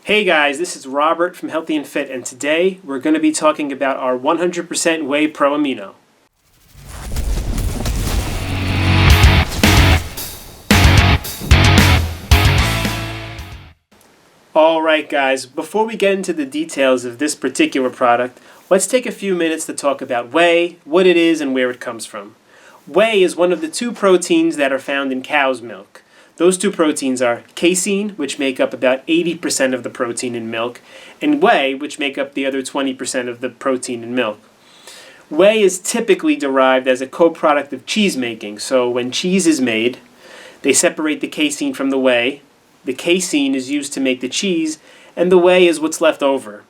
Hey guys, this is Robert from Healthy and Fit, and today we're going to be talking about our 100% Whey Pro Amino. Alright guys, before we get into the details of this particular product, let's take a few minutes to talk about whey, what it is, and where it comes from. Whey is one of the two proteins that are found in cow's milk. Those two proteins are casein, which make up about 80% of the protein in milk, and whey, which make up the other 20% of the protein in milk. Whey is typically derived as a co-product of cheese making. So when cheese is made, they separate the casein from the whey. The casein is used to make the cheese, and the whey is what's left over.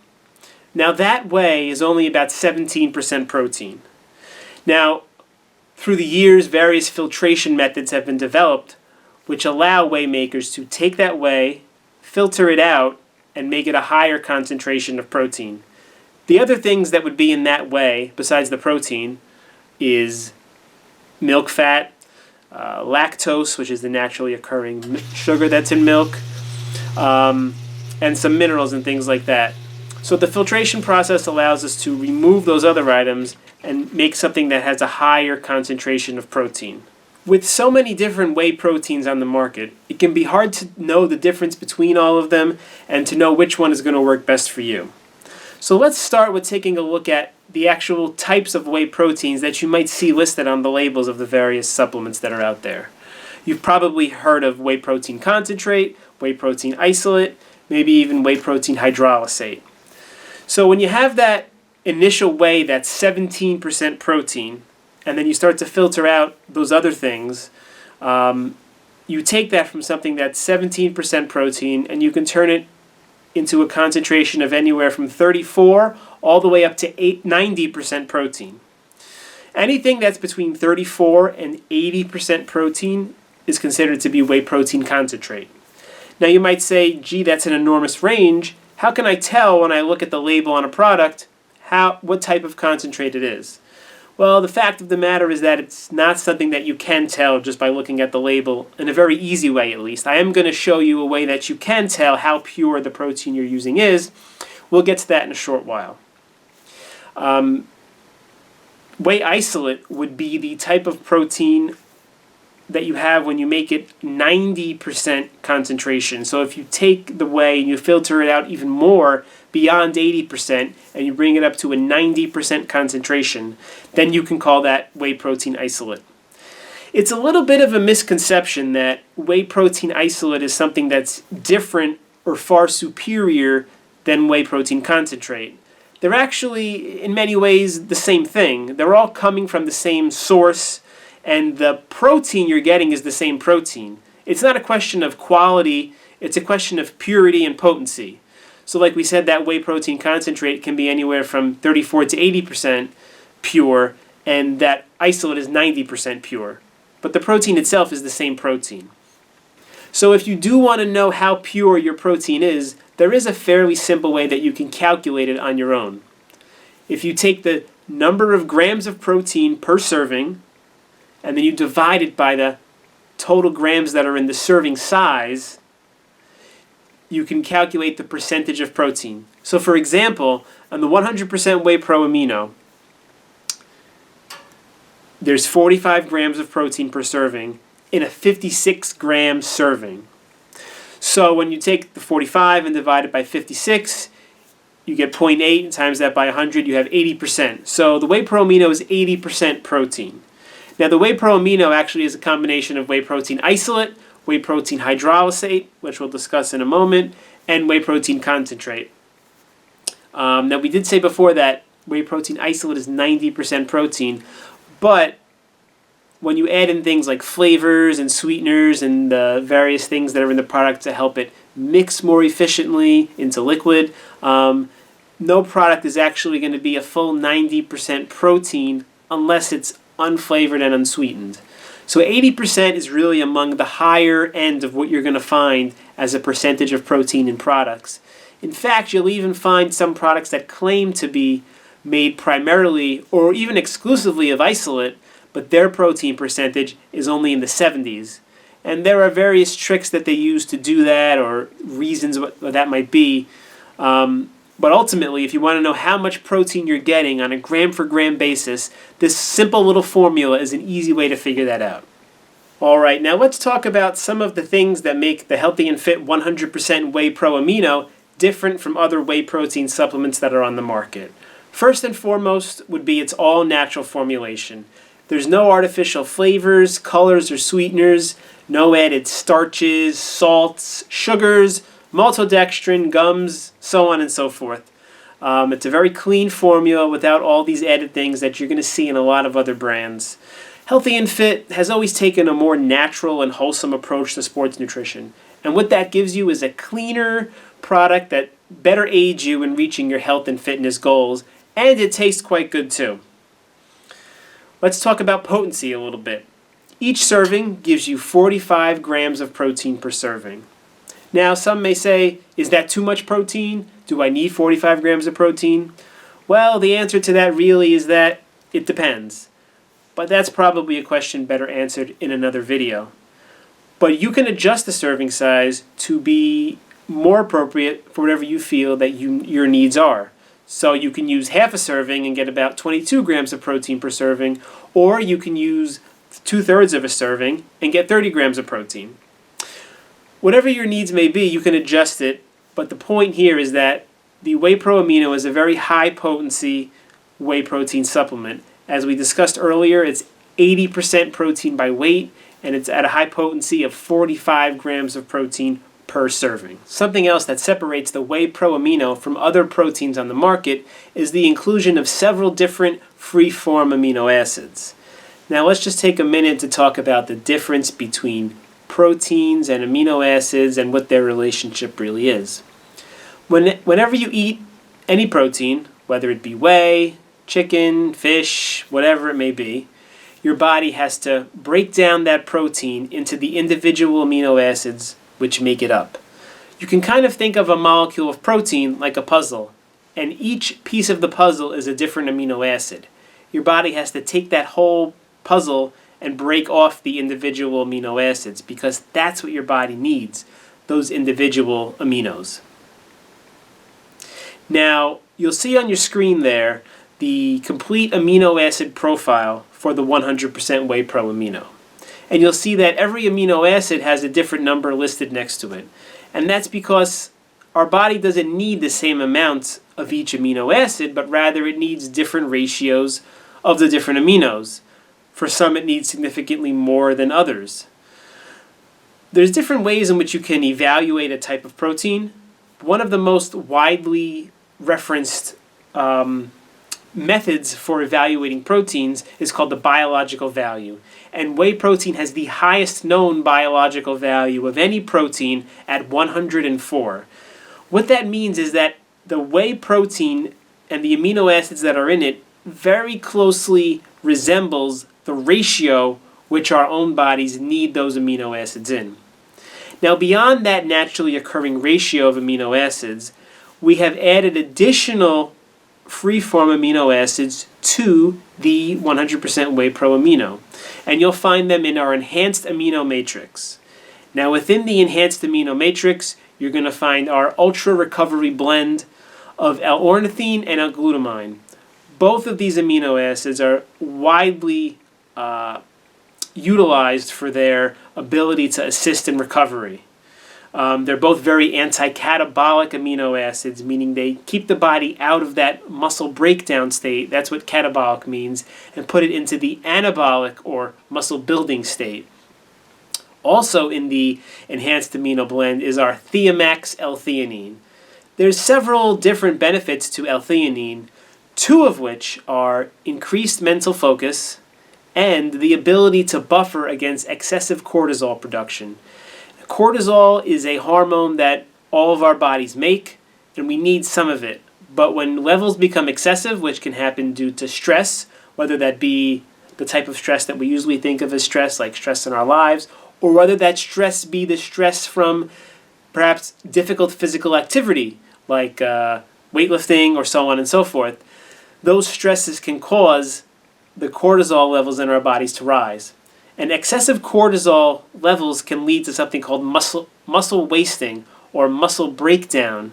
Now that whey is only about 17% protein. Now, through the years, various filtration methods have been developed which allow whey makers to take that whey, filter it out, and make it a higher concentration of protein. The other things that would be in that whey, besides the protein, is milk fat, lactose, which is the naturally occurring sugar that's in milk, and some minerals and things like that. So the filtration process allows us to remove those other items and make something that has a higher concentration of protein. With so many different whey proteins on the market, it can be hard to know the difference between all of them and to know which one is going to work best for you. So let's start with taking a look at the actual types of whey proteins that you might see listed on the labels of the various supplements that are out there. You've probably heard of whey protein concentrate, whey protein isolate, maybe even whey protein hydrolysate. So when you have that initial whey that's 17% protein, and then you start to filter out those other things, you take that from something that's 17% protein and you can turn it into a concentration of anywhere from 34 all the way up to 90% protein. Anything that's between 34 and 80% protein is considered to be whey protein concentrate. Now you might say, gee, that's an enormous range. How can I tell when I look at the label on a product what type of concentrate it is? Well, the fact of the matter is that it's not something that you can tell just by looking at the label, in a very easy way at least. I am going to show you a way that you can tell how pure the protein you're using is. We'll get to that in a short while. Whey Isolate would be the type of protein that you have when you make it 90% concentration. So if you take the whey and you filter it out even more beyond 80% and you bring it up to a 90% concentration, then you can call that whey protein isolate. It's a little bit of a misconception that whey protein isolate is something that's different or far superior than whey protein concentrate. They're actually, in many ways, the same thing. They're all coming from the same source, and the protein you're getting is the same protein. It's not a question of quality, it's a question of purity and potency. So like we said, that whey protein concentrate can be anywhere from 34 to 80% pure, and that isolate is 90% pure. But the protein itself is the same protein. So if you do want to know how pure your protein is, there is a fairly simple way that you can calculate it on your own. If you take the number of grams of protein per serving, and then you divide it by the total grams that are in the serving size, you can calculate the percentage of protein. So for example, on the 100% Whey Pro Amino, there's 45 grams of protein per serving in a 56-gram serving. So when you take the 45 and divide it by 56, you get 0.8 and times that by 100, you have 80%. So the Whey Pro Amino is 80% protein. Now the Whey Pro Amino actually is a combination of whey protein isolate, whey protein hydrolysate, which we'll discuss in a moment, and whey protein concentrate. Now we did say before that whey protein isolate is 90% protein, but when you add in things like flavors and sweeteners and the various things that are in the product to help it mix more efficiently into liquid, no product is actually going to be a full 90% protein unless it's unflavored and unsweetened. So 80% is really among the higher end of what you're going to find as a percentage of protein in products. In fact, you'll even find some products that claim to be made primarily or even exclusively of isolate, but their protein percentage is only in the 70s. And there are various tricks that they use to do that, or reasons what that might be. But ultimately, if you want to know how much protein you're getting on a gram-for-gram basis, this simple little formula is an easy way to figure that out. Alright, now let's talk about some of the things that make the Healthy and Fit 100% Whey Pro Amino different from other whey protein supplements that are on the market. First and foremost would be its all-natural formulation. There's no artificial flavors, colors, or sweeteners, no added starches, salts, sugars, maltodextrin, gums, so on and so forth. It's a very clean formula without all these added things that you're going to see in a lot of other brands. Healthy and Fit has always taken a more natural and wholesome approach to sports nutrition. And what that gives you is a cleaner product that better aids you in reaching your health and fitness goals, and it tastes quite good too. Let's talk about potency a little bit. Each serving gives you 45 grams of protein per serving. Now, some may say, is that too much protein? Do I need 45 grams of protein? Well, the answer to that really is that it depends. But that's probably a question better answered in another video. But you can adjust the serving size to be more appropriate for whatever you feel that your needs are. So you can use half a serving and get about 22 grams of protein per serving, or you can use 2/3 of a serving and get 30 grams of protein. Whatever your needs may be, you can adjust it, but the point here is that the Whey Pro Amino is a very high potency whey protein supplement. As we discussed earlier, it's 80% protein by weight, and it's at a high potency of 45 grams of protein per serving. Something else that separates the Whey Pro Amino from other proteins on the market is the inclusion of several different free-form amino acids. Now let's just take a minute to talk about the difference between proteins and amino acids and what their relationship really is. Whenever you eat any protein, whether it be whey, chicken, fish, whatever it may be, your body has to break down that protein into the individual amino acids which make it up. You can kind of think of a molecule of protein like a puzzle, and each piece of the puzzle is a different amino acid. Your body has to take that whole puzzle and break off the individual amino acids because that's what your body needs, those individual aminos. Now, you'll see on your screen there the complete amino acid profile for the 100% Whey Pro Amino. And you'll see that every amino acid has a different number listed next to it. And that's because our body doesn't need the same amount of each amino acid, but rather it needs different ratios of the different aminos. For some, it needs significantly more than others. There's different ways in which you can evaluate a type of protein. One of the most widely referenced methods for evaluating proteins is called the biological value. And whey protein has the highest known biological value of any protein at 104. What that means is that the whey protein and the amino acids that are in it very closely resembles the ratio which our own bodies need those amino acids in. Now, beyond that naturally occurring ratio of amino acids, we have added additional free-form amino acids to the 100% Whey Pro Amino, and you'll find them in our enhanced amino matrix. Now, within the enhanced amino matrix, you're going to find our ultra recovery blend of L-ornithine and L-glutamine. Both of these amino acids are widely utilized for their ability to assist in recovery. They're both very anti-catabolic amino acids, meaning they keep the body out of that muscle breakdown state, that's what catabolic means, and put it into the anabolic or muscle building state. Also in the enhanced amino blend is our Thiamax L-theanine. There's several different benefits to L-theanine, two of which are increased mental focus and the ability to buffer against excessive cortisol production. Cortisol is a hormone that all of our bodies make, and we need some of it. But when levels become excessive, which can happen due to stress, whether that be the type of stress that we usually think of as stress, like stress in our lives, or whether that stress be the stress from perhaps difficult physical activity, like weightlifting or so on and so forth, those stresses can cause the cortisol levels in our bodies to rise. And excessive cortisol levels can lead to something called muscle wasting or muscle breakdown.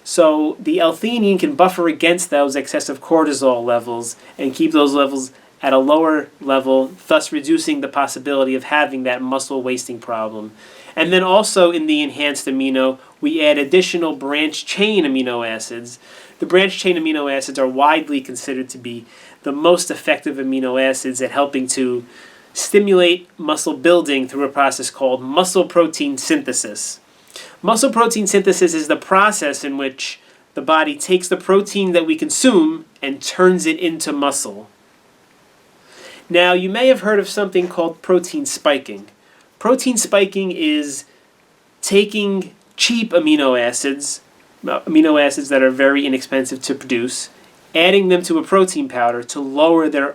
So the L-theanine can buffer against those excessive cortisol levels and keep those levels at a lower level, thus reducing the possibility of having that muscle wasting problem. And then also in the enhanced amino, we add additional branched chain amino acids. The branched chain amino acids are widely considered to be the most effective amino acids at helping to stimulate muscle building through a process called muscle protein synthesis. Muscle protein synthesis is the process in which the body takes the protein that we consume and turns it into muscle. Now, you may have heard of something called protein spiking. Protein spiking is taking cheap amino acids that are very inexpensive to produce, adding them to a protein powder to lower the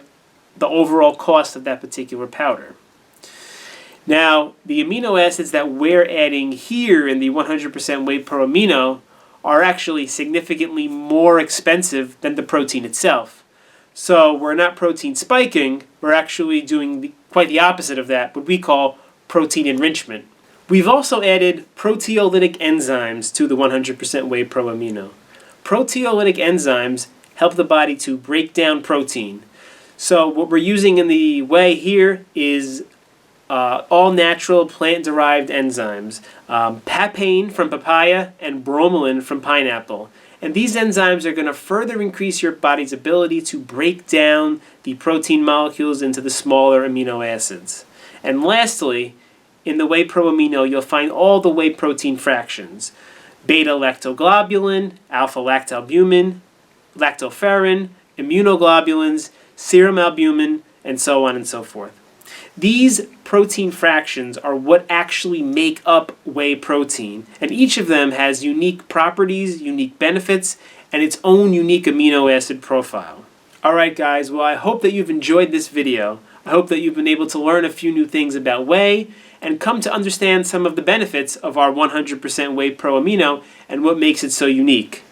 overall cost of that particular powder. Now, the amino acids that we're adding here in the 100% Whey Pro Amino are actually significantly more expensive than the protein itself. So we're not protein spiking, we're actually doing quite the opposite of that, what we call protein enrichment. We've also added proteolytic enzymes to the 100% Whey Pro Amino. Proteolytic enzymes help the body to break down protein. So what we're using in the whey here is all natural plant-derived enzymes, papain from papaya and bromelain from pineapple. And these enzymes are going to further increase your body's ability to break down the protein molecules into the smaller amino acids. And lastly, in the Whey Pro Amino, you'll find all the whey protein fractions: beta-lactoglobulin, alpha-lactalbumin, lactoferrin, immunoglobulins, serum albumin, and so on and so forth. These protein fractions are what actually make up whey protein, and each of them has unique properties, unique benefits, and its own unique amino acid profile. Alright guys, well I hope that you've enjoyed this video. I hope that you've been able to learn a few new things about whey and come to understand some of the benefits of our 100% Whey Pro Amino and what makes it so unique.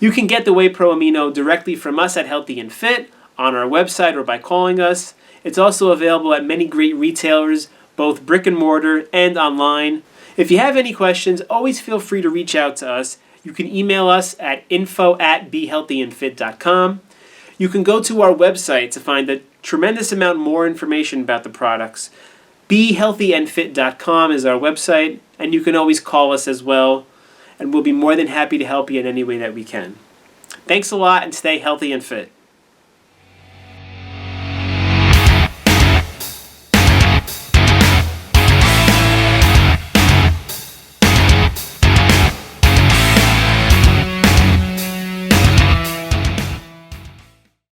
You can get the Whey Pro Amino directly from us at Healthy and Fit, on our website, or by calling us. It's also available at many great retailers, both brick and mortar and online. If you have any questions, always feel free to reach out to us. You can email us at info@behealthyandfit.com. You can go to our website to find a tremendous amount more information about the products. behealthyandfit.com is our website, and you can always call us as well, and we'll be more than happy to help you in any way that we can. Thanks a lot, and stay healthy and fit.